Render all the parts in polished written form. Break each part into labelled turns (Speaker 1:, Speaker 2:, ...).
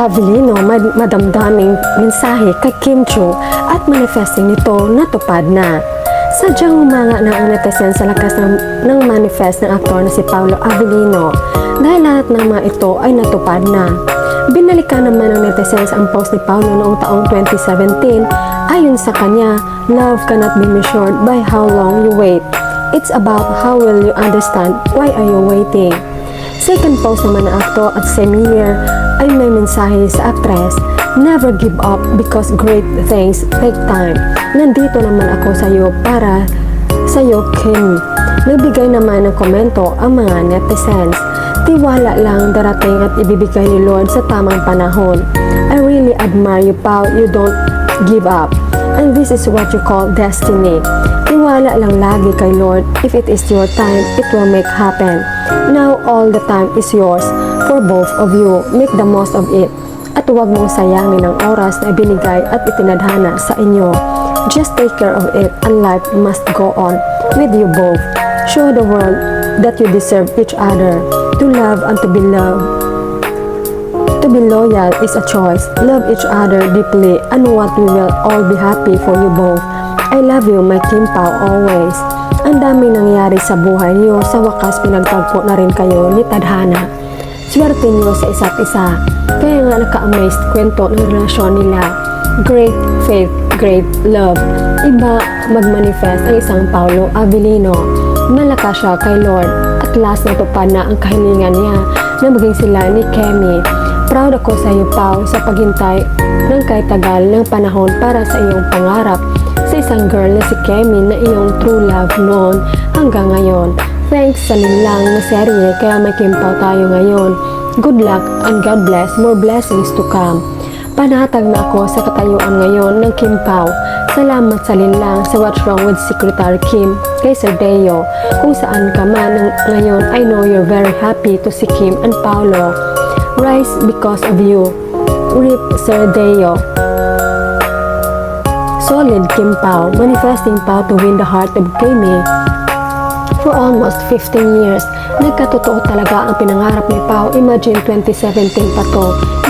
Speaker 1: Avelino madamdaming mensahe kay Kim Chiu at manifesting nito natupad na. Sadyang umanga na ang netizen sa lakas ng manifest ng aktor na si Paolo Avelino dahil lahat ng mga ito ay natupad na. Binalikan naman ng netizens ang post ni Paolo noong taong 2017. Ayon sa kanya, love cannot be measured by how long you wait. It's about how will you understand why are you waiting. Second post naman ng aktor at same year ay may mensahe sa actress, never give up because great things take time. Nandito naman ako sa iyo para sa iyo, Kim. Nagbigay naman ng komento ang mga netizens. Tiwala lang darating at ibibigay ni Lord sa tamang panahon. I really admire you, Pao. You don't give up. And this is what you call destiny. Tiwala lang lagi kay Lord. If it is your time, it will make happen. Now all the time is yours for both of you. Make the most of it. At huwag mong sayangin ang oras na ibinigay at itinadhana sa inyo. Just take care of it and life must go on with you both. Show the world that you deserve each other. To love and to be loved. To be loyal is a choice. Love each other deeply and what we will all be happy for you both. I love you, my Kim Pao, always. Ang dami nangyari sa buhay niyo, sa wakas pinagtagpo na rin kayo ni Tadhana. Swerte niyo sa isa't isa. Kaya nga naka-amazed kwento ng relasyon nila. Great faith, great love. Iba magmanifest ang isang Paolo Avelino. Malakas siya kay Lord at last natupad na ang kahilingan niya na maging sila ni Kemi. Proud ako sa iyo, Pao, sa paghintay ng kahit tagal ng panahon para sa iyong pangarap sa isang girl na si Kemi na iyong true love noon hanggang ngayon. Thanks sa linlang na serye kaya may Kim Pao tayo ngayon. Good luck and God bless, more blessings to come. Panatag na ako sa katayuan ngayon ng Kim Pao. Salamat sa linlang sa What's Wrong with Secretary Kim kay Sir Deo. Kung saan ka man ngayon, I know you're very happy to see Kim and Paolo rise because of you. RIP Sir Deo. Solid Kim Pao, manifesting Pao to win the heart of Kemi. For almost 15 years, nagkatotoo talaga ang pinangarap ni Pao. Imagine 2017 pa to.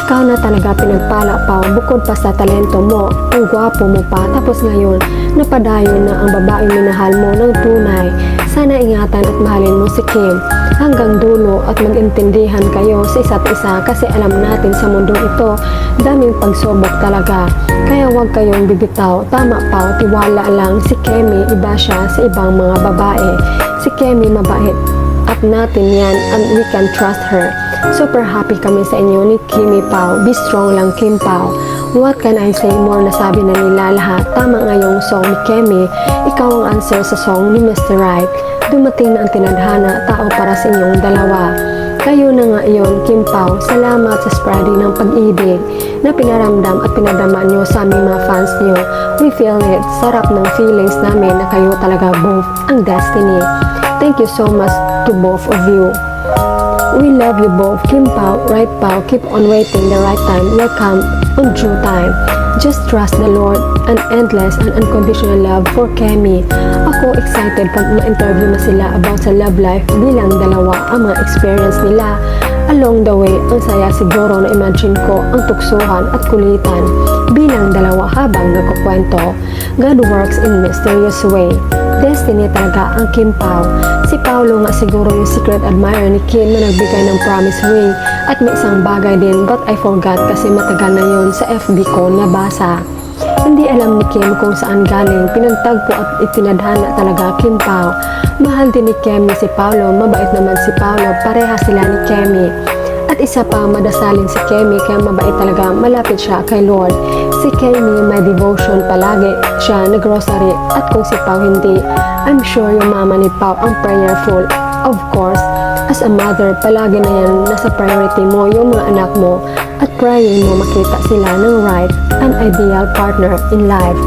Speaker 1: Ikaw na talaga pinagpala, Pao, bukod pa sa talento mo, ang gwapo mo pa, tapos ngayon, napadayon na ang babaeng minahal mo ng tunay. Sana ingatan at mahalin mo si Kim hanggang dulo at mag-intindihan kayo sa isa't isa kasi alam natin sa mundong ito, daming pagsubok talaga. Kaya huwag kayong bibitaw. Tama, Pao, tiwala lang si Kemi, iba siya sa ibang mga babae. Si Kemi mabait at natin yan and we can trust her. Super happy kami sa inyo ni Kimi Pao. Be strong lang, Kim Pao. What can I say more? Nasabi na nila lahat. Tama nga yung song ni Kemi. Ikaw ang answer sa song ni Mr. Right. Dumating na ang tinadhana, tao para sa inyong dalawa. Kayo na nga iyon, Kim Pao. Salamat sa spreading ng pag-ibig na pinaramdam at pinadama nyo sa aming mga fans nyo. We feel it. Sarap ng feelings namin na kayo talaga both ang destiny. Thank you so much to both of you. We love you both, Kim Pao, right Pao, keep on waiting, the right time will come on due time. Just trust the Lord, an endless and unconditional love for Kemi. Ako excited pag ma-interview na sila about sa love life bilang dalawa ang mga experience nila. Along the way, ang saya siguro na imagine ko ang tuksuhan at kulitan bilang dalawa habang nagkukwento. God works in mysterious way. Destiny talaga ang Kim Pao. Si Paolo nga siguro yung secret admirer ni Kim na nagbigay ng promise ring at may isang bagay din but I forgot kasi matagal na yun sa FB ko nabasa. Hindi alam ni Kim kung saan galing, pinagtagpo at itinadhana talaga Kim Pao. Mahal din ni Kemi si Paolo, mabait naman si Paolo, pareha sila ni Kemi. At isa pa, madasalin si Kemi kaya mabait talaga, malapit siya kay Lord. Si Kemi may devotion palagi siya na grocery at kung si Pao hindi, I'm sure yung mama ni Pao ang prayerful. Of course, as a mother, palagi na yan nasa priority mo yung mga anak mo at praying mo makita sila ng right and ideal partner in life.